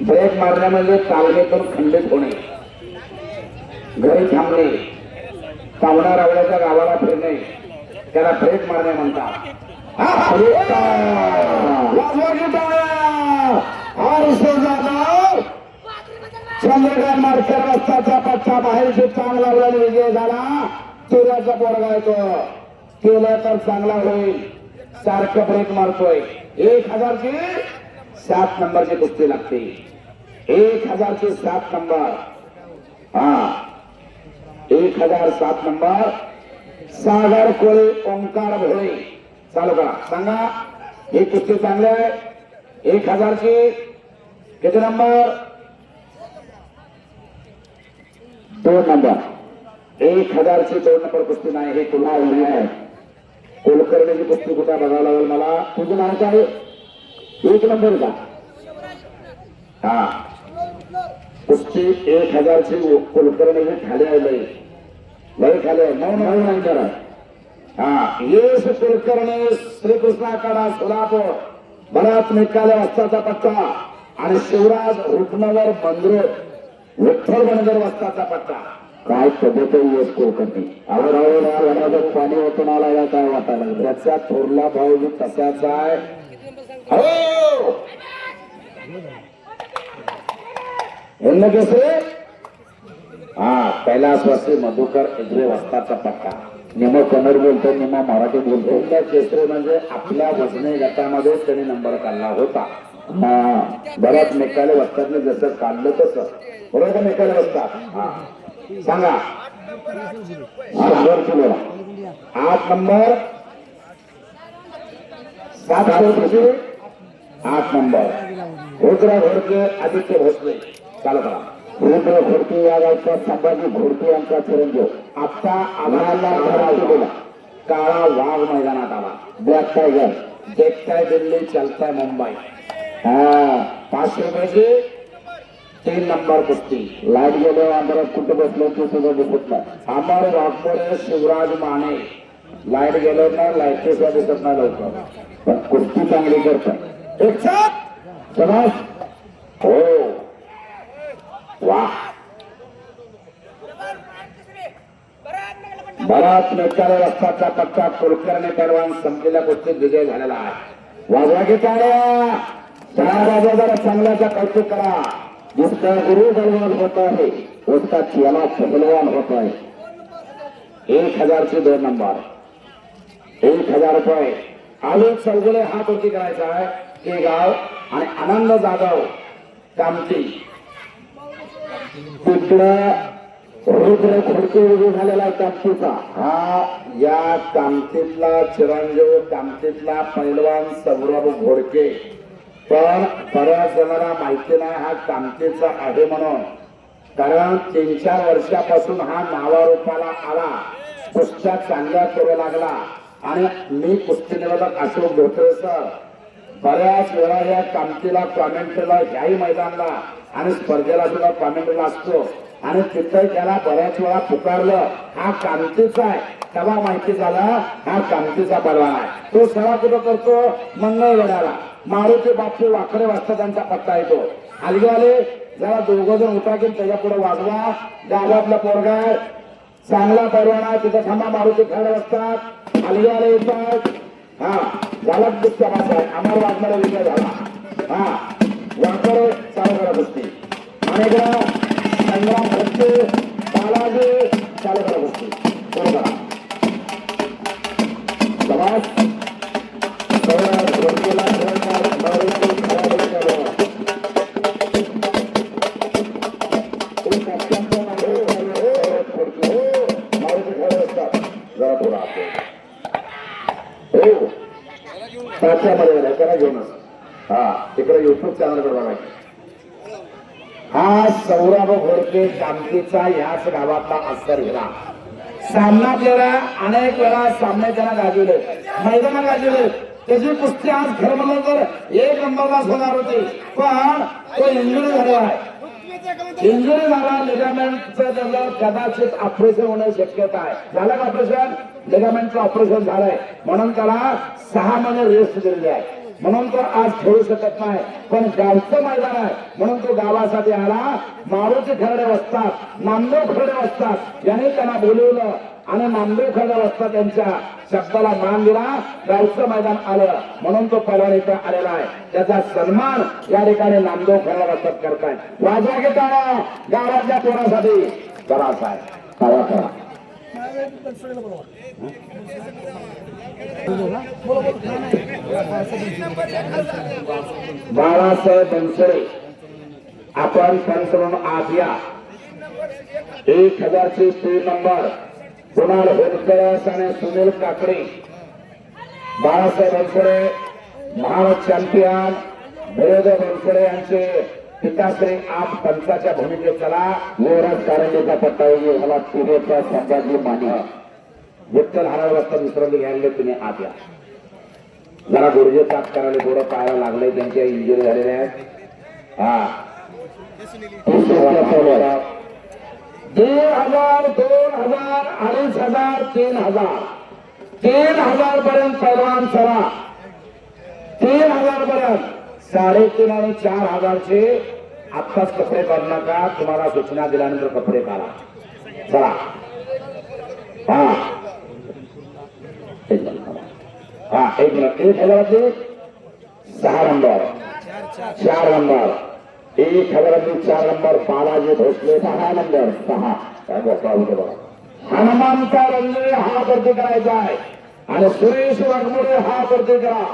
Break मारणे म्हणजे तालमीतून खंडित होणे, घरी थांबणे, पाहुणा रावल्याच्या गावाला फिरणे, त्याला ब्रेक मारणे म्हणतात. चंद्रकांत मार्केट रस्त्याच्या पट्टा बाहेरशी चांगला वेळ विजय झाला. सूर्याचा पोरगा येतो, केलं तर चांगला होईल. सारखं ब्रेक मारतोय. 1000ची 7 नंबरची कुस्ती लागते. 1000ची 7 नंबर. हा 1007 नंबर. सागर कोळी, ओंकार भोळे. चालू करा, सांगा ही कुस्ती चांगली आहे. 1000ची किती नंबर? 2 नंबर. 1000ची 2 नंबर कुस्ती नाही. हे तुला आहे कुलकर्णीची कुस्ती कुठे बघायला लागेल मला. तुझं नाव काय? 1 नंबर का? हा कुस्ती 1000ची कुलकर्णीची खाली आले, लय खाली 9 नंबर. हा यश कुलकर्णी, श्रीकृष्णाकडा, सोलापूर. बराच निकाले वस्ताचा पट्टा आणि शिवराज रुपनगर बंदर, विठ्ठल बनगर वस्ताचा पट्टा. काय पद्धत यश कुलकर्णी. आवड पाणी ओतून आला या काय वाटायला. त्याचा थोरला भाऊ बी तसाच आहे. हो केसरी. हा कैलासवासी मधुकर एजरे वस्ताचा पट्टा. निम कन्नड बोलतो, निम मराठी बोलतो. केसरी म्हणजे आपल्या वजनी गटामध्ये त्यांनी नंबर काढला होता. बऱ्याच निकाले वस्तातले जसं काढलं तसं बरोबर का निकाले वस्तात. हा सांगा 100 kilo 8 number. 8 number. Rudra Ghodke, Aditya Bhosale. चालू करा. रुद्र घोडके या गावचा संभाजी घोडके यांचा चिरंजीव आता आम्हाला बोला. काळा वाघ मैदानात आला. Black tiger. देखताय दिल्ली, चलताय मुंबई. हा 500 रुपयाची 3 नंबर कुस्ती. लाईट गेलो अंधारात कुठं बसलो ते सुद्धा दिसत नाही. अमर वाघमोडे, शिवराज माने. लाईट गेलो ना, लाईट सुद्धा दिसत नाही लवकर, पण कुस्ती चांगली करतात. एक साथ समाज. हो वाह. बराच निकाले रस्त्याचा पट्टा. कुलकर्णी पैलवान संपलेल्या कुस्तीत विजय झालेला आहे. वाजवा की टाळ्या. जरा चांगल्याचा कौतुक करा. जिसका गुरु बलवान होता है उसका चेला पहलवान होता है. 1000ची 2 नंबर. 1000 रुपये. आलोक चौगुले हा कुस्ती करायचा आहे. ते गाव आणि आनंद जाधव कामती. तिकडं रुद्र घोडके उभे झालेला आहे कामतीचा. हा या कामतीतला चिरंजीव, कामतीतला पैलवान सौरभ घोडके. पण बऱ्याच जणांना माहिती नाही हा कामतीचा आहे म्हणून. कारण 3-4 वर्षापासून हा नावारूपाला आला. कुस्त्या चांगल्या करू लागला. आणि मी कुस्ती निवेदक अशोक धोत्रे सर बऱ्याच वेळा या कामतीला कॉमेंटला, ह्याही मैदानला आणि स्पर्धेला सुद्धा कॉमेंटला असतो. आणि तिथं त्याला बऱ्याच वेळा पुकारलं हा कामतीचा आहे. तेव्हा माहिती झाला हा कामतीचा पैलवान आहे. तो सगळा कुठं करतो? मंगळवेढ्याला. मारुती बापू वाकडे वाजता त्यांचा पत्ता येतो. हलगीवाले जरा 2 जण उठा की त्याच्या पुढे वाजवा. गावातला पोरगा आहे, चांगला पैलवान आहे, तिथं थांबा. मारुती खेळले असतात, हलगीवाले येतात. हा झाला कुस्त्या भाषा आहे. आम्हाला वाजणारा विजय झाला. हा वाकडे चालू करा कुस्ती. आणि संग्राम भट्टे, बालाजी चालू करा कुस्ती. सुरू करा. समाज तिकडे युट्यूब चॅनल बघा. हा सौरभ घोडके कामतीचा याच गावातला असर गेला. सामना आपल्याला अनेक वेळा सामने त्यांना गाजवले, मैदानात गाजवले. त्याची कुस्ती आज खरं म्हणलं तर 1 नंबरलाच होणार होती. पण तो इंजुरी झाला आहे. इंजुरी झाला लिगामेंटचं त्याला कदाचित ऑपरेशन होण्याची शक्यता आहे. झालं का ऑपरेशन? लिगामेंटचं ऑपरेशन झालंय म्हणून त्याला 6 महिने रेस्ट दिलेली आहे. म्हणून तो आज खेळू शकत नाही, पण गावचं मैदान आहे म्हणून तो गावासाठी आला. मारुती खर्डे वस्तात, नामदेव खर्डे वस्तात यांनी त्यांना बोलवलं आणि नामदेव खर्डे वस्तात त्यांच्या शब्दाला मान दिला. गावचं मैदान आलं म्हणून तो पहिला इथं आलेला आहे. त्याचा सन्मान या ठिकाणी नामदेव खर्डे वस्तात करताय. वाजा घेताना गावातल्या पोरासाठी करायचा आहे. काळा करा बाळासाहेब बनसोडे आपण पंचावन्न आत या. 1000चे 3 नंबर कुणाल होलकरस आणि सुनील काकडे. बाळासाहेब बनसोडे महाराष्ट्र चॅम्पियन भैरव बनसोडे यांचे पिताश्री आप पंचाच्या भूमिकेत चला. मोराज कारंजेचा पट्टा मला तिरेचा संभाजी माने विठ्ठल हाराळ वाजता विसरले घ्यायला तुम्ही आत या. जरा गुडघे साफ करायला गोडं पाहायला लागले, त्यांच्या इंजुरी झालेल्या आहेत. हा 1000, 2000, 2500, 3000, 3000 पर्यंत पैलवान चला. 3000 पर्यंत 3.5 आणि 4000चे आत्ताच कपडे काढू नका. तुम्हाला सूचना दिल्यानंतर कपडे काढा. चला हा हा 1 मिनिट. 1000चे 6 नंबर, 4 नंबर, 1000चे 4 नंबर बालाजी भोसले 6 नंबर 6. काय बघा हनुमानचा रंगे हा वरती करायचा आहे आणि सुरेश वाघमोडे हा वरती करा.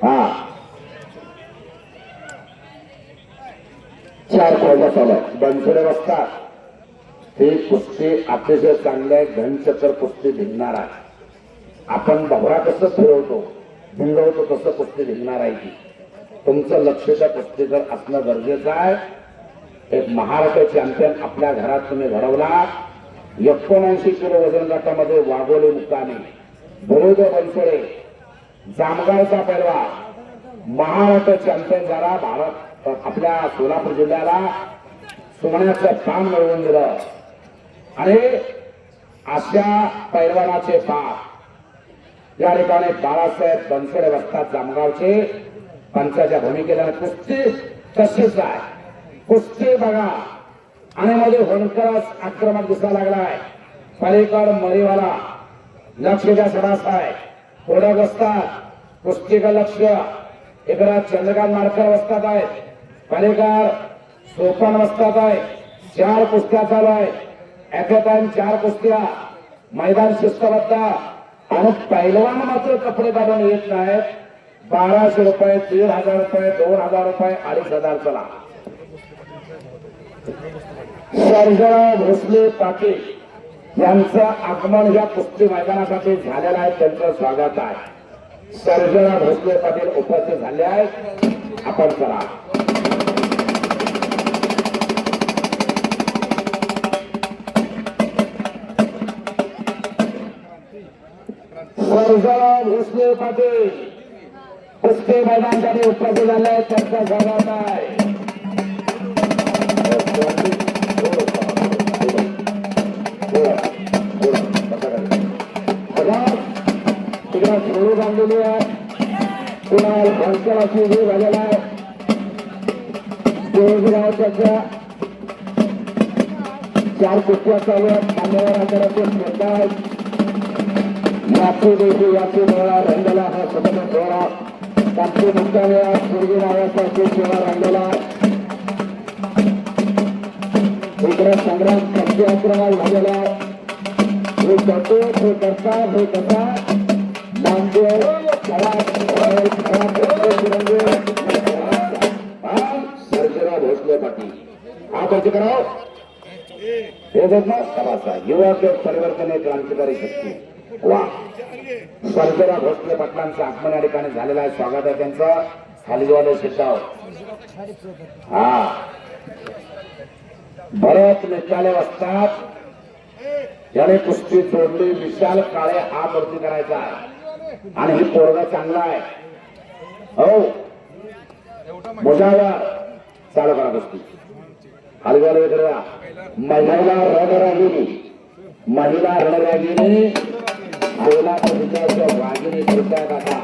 हा 4 पहिला चालू आहे. बनसोडे बसतात. ही कुस्ती अतिशय चांगले घनचक्कर कुस्ती भिंगणार आहे. आपण भवरा कसं फिरवतो भिंगवतो तसं कुस्ती भिंगणार आहे. की तुमचं लक्ष त्या कुस्तीवर असणं गरजेचं आहे. एक महाराष्ट्र चॅम्पियन आपल्या घरात तुम्ही घडवला. 79 किलो वजन गटामध्ये वाघोली मुक्कामी भैरव बनसोडे जामगावचा पैलवान महाराष्ट्र चॅम्पियन झाला. भारत आपल्या सोलापूर जिल्ह्याला सोन्याचं स्थान मिळवून दिलं. आणि अशा पैलवानाचे बाप या ठिकाणी बाळासाहेब बनसोडे बसतात जामगावचे पंचाच्या भूमिकेला. कुस्ती तशीच आहे. कुस्ती बघा आणि मध्ये होणकरच आक्रमक दिसायला लागलाय. पलीकड मळीवाला लक्ष द्या सरास आहे. पुढे बसतात कुस्तीचं लक्ष. इकडे चंद्रकांत माडकर बसतात आहेत. पलीकड सोपान बसतात आहे. 4 कुस्त्या चालू आहे. एकेटाईम 4 कुस्त्या. मैदान शिस्तबद्ध आणि पैलवान मात्र कपडे काढून येत नाहीत. 1200 रुपये, 3000 रुपये, 2000 रुपये, 2500 चला. सर्जराव भोसले पाटील यांचं आगमन या कुस्ती मैदानासाठी झालेलं आहे. त्यांचं स्वागत आहे. सर्जराव भोसले पाटील उपस्थित झाले आहेत. आपण चला सर्जराव भोसले पाटील कुस्ती मैदानासाठी उपस्थित झाले आहेत. त्यांचं स्वागत आहे. तिकडे सोळू बांधलेली आहे. कुणाल भंकराची हे झालेला आहे. देवगाव त्याच्या 4 कुस्त्या चालू आहेत. मान्यवरांकडे स्पर्धा आहेत. याची देशी याची डोळा रंगला हा स्वतंत्र डोळा. त्यांची मुक्ता वेळा सुरगी नावाचा सेवा रंगला. इकडे संग्राम कब्जे आक्रमण झालेला. हे करतो हे करतात हे करतात नामदेव सर्जराव भोसले पाटील हा परिचय कराव. हे बघ ना युवक परिवर्तन आहे क्रांतिकारी शक्ती. वा सर्जराव भोसले पाटलांचं आगमन या ठिकाणी झालेलं आहे. स्वागत आहे त्यांचं. खालीवाले शिटाव हा भरत निकाले असतात. याने कुस्ती जोडली. विशाल काळे हा भरती करायचा आहे आणि ही पोरगा चांगला आहे. हो मोजावर चालू करा कुस्ती. खालीवाले वेगळ्या महिला रणरागिणी महिला रणरागिणी वाघिणी करतायत आता.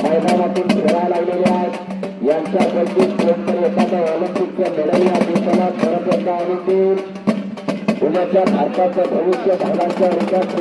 मैदानातून खेळायला लागलेले आहेत यांच्यापैकी कोणतरी एखादा ऑलिम्पिकच्या मेडल या देशाला परत एकदा आणून देईल. उद्याच्या भारताचं भविष्य भागांच्या विकास